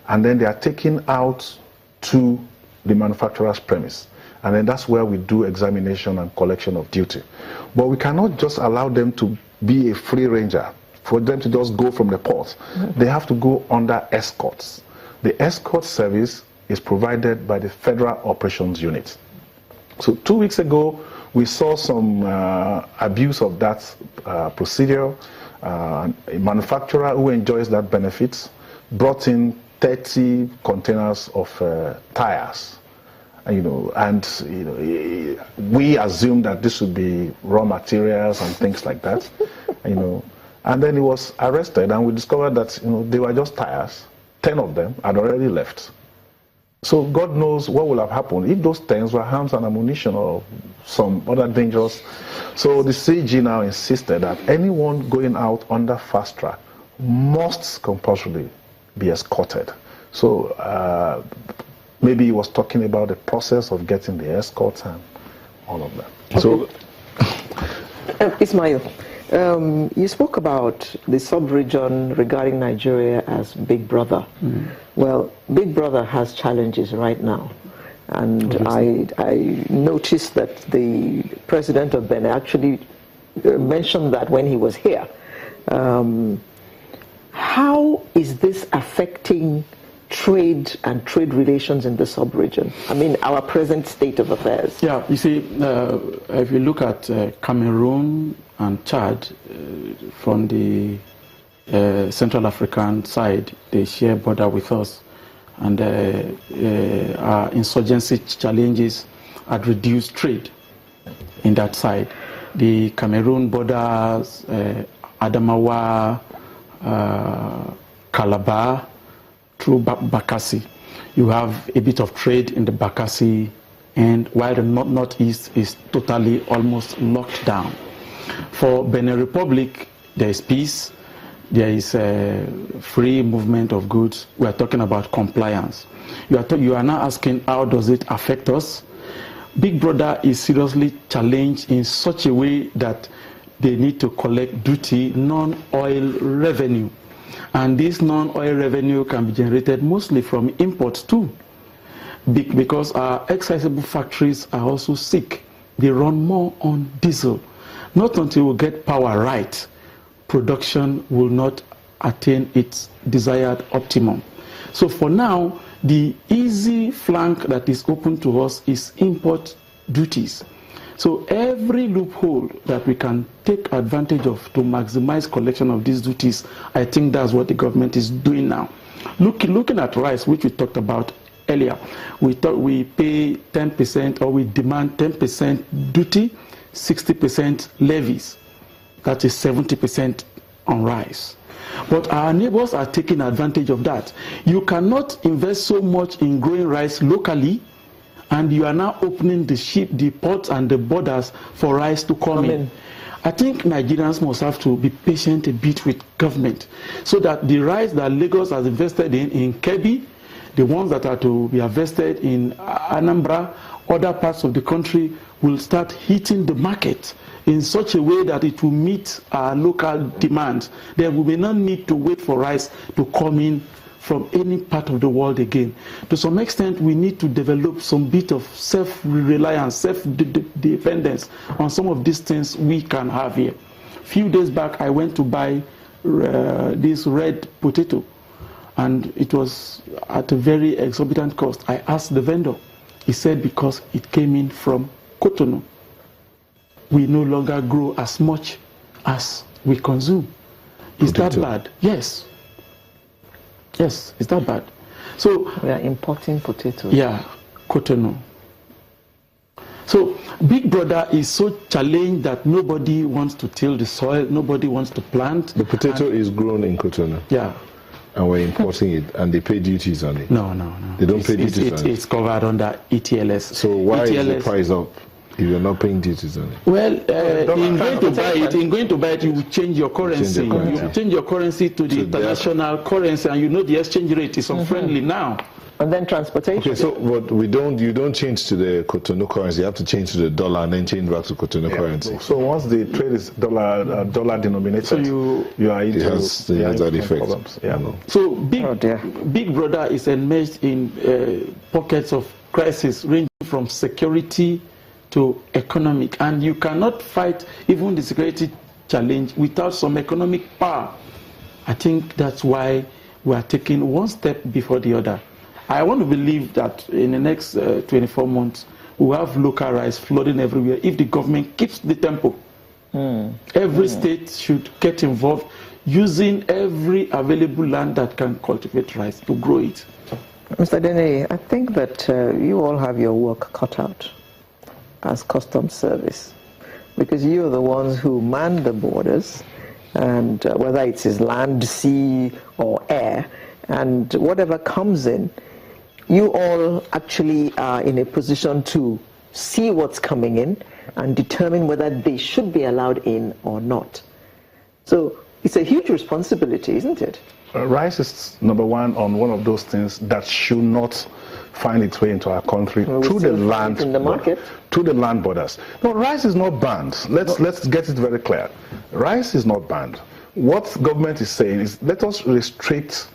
and then they are taken out to the manufacturer's premise. And then that's where we do examination and collection of duty. But we cannot just allow them to be a free ranger, for them to just go from the port. They have to go under escorts. The escort service is provided by the Federal Operations Unit. So 2 weeks ago, we saw some abuse of that procedure. A manufacturer who enjoys that benefit brought in 30 containers of tires. We assumed that this would be raw materials and things like that, And then he was arrested, and we discovered that they were just tires. 10 of them had already left. So God knows what would have happened if those 10 were arms and ammunition or some other dangerous. So the CG now insisted that anyone going out under fast track must compulsorily be escorted. So maybe he was talking about the process of getting the escorts and all of that. Okay. So, Ismail, you spoke about the sub-region regarding Nigeria as Big Brother. Well, Big Brother has challenges right now. And I noticed that the president of Benin actually mentioned that when he was here. How is this affecting trade and trade relations in the sub-region? I mean, our present state of affairs. Yeah, you see, if you look at Cameroon and Chad, from the Central African side, they share border with us, and our insurgency challenges had reduced trade in that side. The Cameroon borders, Adamawa, Calabar, through Bakassi. You have a bit of trade in the Bakassi, and while the northeast is totally almost locked down. For Benin Republic, there is peace, there is free movement of goods. We are talking about compliance. You are now asking, how does it affect us? Big Brother is seriously challenged in such a way that they need to collect duty, non-oil revenue. And this non-oil revenue can be generated mostly from imports too, because our accessible factories are also sick. They run more on diesel. Not until we get power right, production will not attain its desired optimum. So for now, the easy flank that is open to us is import duties. So every loophole that we can take advantage of to maximize collection of these duties, I think that's what the government is doing now. Looking at rice, which we talked about earlier, we thought we pay 10% or we demand 10% duty, 60% levies. That is 70% on rice. But our neighbors are taking advantage of that. You cannot invest so much in growing rice locally, and you are now opening the ports and the borders for rice to come in. I think Nigerians must have to be patient a bit with government, so that the rice that Lagos has invested in Kebbi, the ones that are to be invested in Anambra, other parts of the country, will start hitting the market in such a way that it will meet our local demands. Then we may not need to wait for rice to come in from any part of the world again. To some extent, we need to develop some bit of self-reliance, self-dependence on some of these things we can have here. A few days back, I went to buy this red potato, and it was at a very exorbitant cost. I asked the vendor. He said because it came in from Cotonou. We no longer grow as much as we consume. Is that bad? Yes. Yes, is that bad? So we are importing potatoes. Yeah, Cotonou. So Big Brother is so challenged that nobody wants to till the soil, nobody wants to plant. The potato is grown in Cotonou. Yeah. And we're importing it, and they pay duties on it. No. They don't pay duties on it. It's covered under ETLS. So why is the price up? if you're not paying duties on it? Well, in going to buy it, you will change your currency. You change your currency to the international currency, and you know the exchange rate is unfriendly now. And then transportation. Okay, so but you don't change to the Cotonou currency. You have to change to the dollar and then change back to Cotonou currency. So once the trade is dollar denominated, so you are into that effect. Problems. Yeah. So Big Brother is enmeshed in pockets of crisis ranging from security to economic, and you cannot fight even the security challenge without some economic power. I think that's why we are taking one step before the other. I want to believe that in the next 24 months, we'll have local rice flooding everywhere if the government keeps the tempo. Every state should get involved using every available land that can cultivate rice to grow it. Mr. Dene, I think that you all have your work cut out as Customs Service, because you're the ones who man the borders, and whether it is land, sea, or air, and whatever comes in, you all actually are in a position to see what's coming in and determine whether they should be allowed in or not. So it's a huge responsibility, isn't it? Rice is number one on one of those things that should not find its way into our country through the land in the market. Through the land borders. No, rice is not banned. Let's get it very clear. Rice is not banned. What government is saying is let us restrict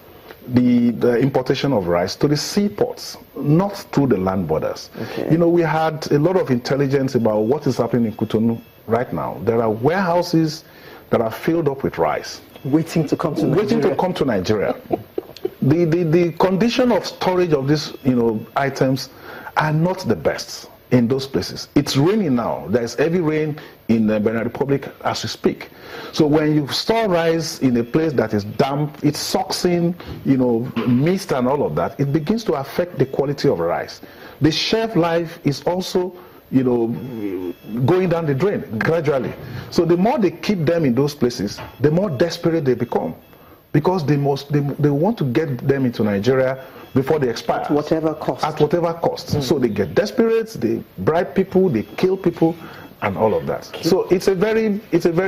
the importation of rice to the seaports, not through the land borders. Okay. You know, we had a lot of intelligence about what is happening in Cotonou right now. There are warehouses that are filled up with rice. Waiting to come to Nigeria. The condition of storage of these items are not the best in those places. It's raining now. There's heavy rain in the Benin Republic as we speak. So when you store rice in a place that is damp, it sucks in, mist and all of that. It begins to affect the quality of rice. The shelf life is also, going down the drain gradually. So the more they keep them in those places, the more desperate they become, because they want to get them into Nigeria before they expire. At whatever cost. At whatever cost. So they get desperate, they bribe people, they kill people, and all of that. So it's a very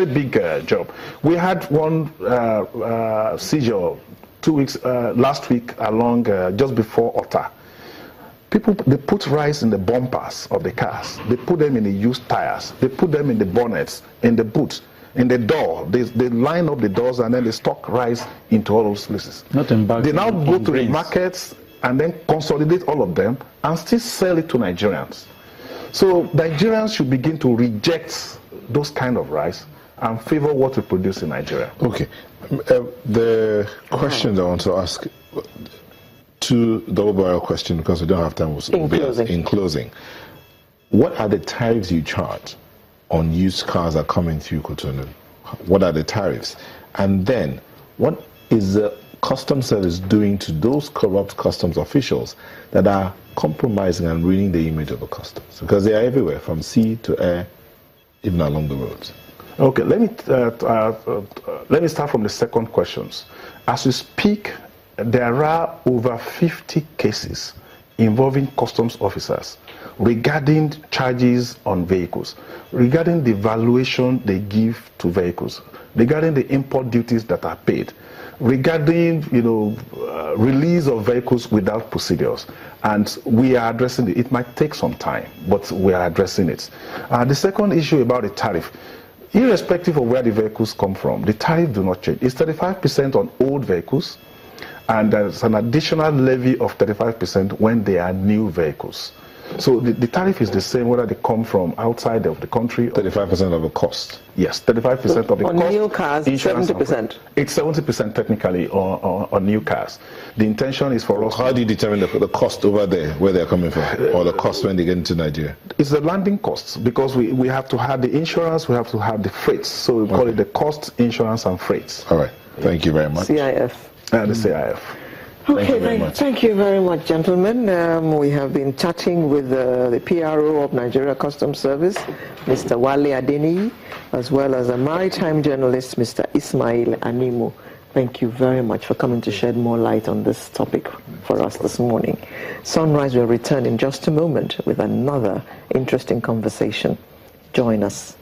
big job. We had one seizure 2 weeks last week along just before Ota. People, they put rice in the bumpers of the cars. They put them in the used tires. They put them in the bonnets, in the boots, in the door. They line up the doors and then they stock rice into all those places. Not in bags. They now go to grains. the markets and then consolidate all of them and still sell it to Nigerians. So Nigerians should begin to reject those kind of rice and favor what we produce in Nigeria. Okay. The questions I want to ask, to the double-barrel question, because we don't have time. In closing, what are the tariffs you charge on used cars that are coming through Cotonou? What are the tariffs? And then, what is the Customs Service doing to those corrupt customs officials that are compromising and ruining the image of the customs? Because they are everywhere, from sea to air, even along the roads. Okay, let me start from the second questions. As we speak, there are over 50 cases involving customs officers regarding charges on vehicles, regarding the valuation they give to vehicles, regarding the import duties that are paid, regarding release of vehicles without procedures. And we are addressing it. It might take some time, but we are addressing it. The second issue about the tariff, irrespective of where the vehicles come from, the tariff do not change. It's 35% on old vehicles, and there's an additional levy of 35% when they are new vehicles. So the tariff is the same whether they come from outside of the country. 35% of the cost? Yes, 35% of the cost. On new cars, 70%? It's 70% technically on new cars. The intention is for us... How do you determine the cost over there, where they're coming from, or the cost when they get into Nigeria? It's the landing costs, because we have to have the insurance, we have to have the freights. So we call it the cost, insurance, and freights. All right. Thank you very much. CIF. The CIF. Okay, thank you very much, gentlemen. We have been chatting with the PRO of Nigeria Customs Service, Mr. Wale Adeniyi, as well as a maritime journalist, Mr. Ismail Animu. Thank you very much for coming to shed more light on this topic for us this morning. Sunrise will return in just a moment with another interesting conversation. Join us.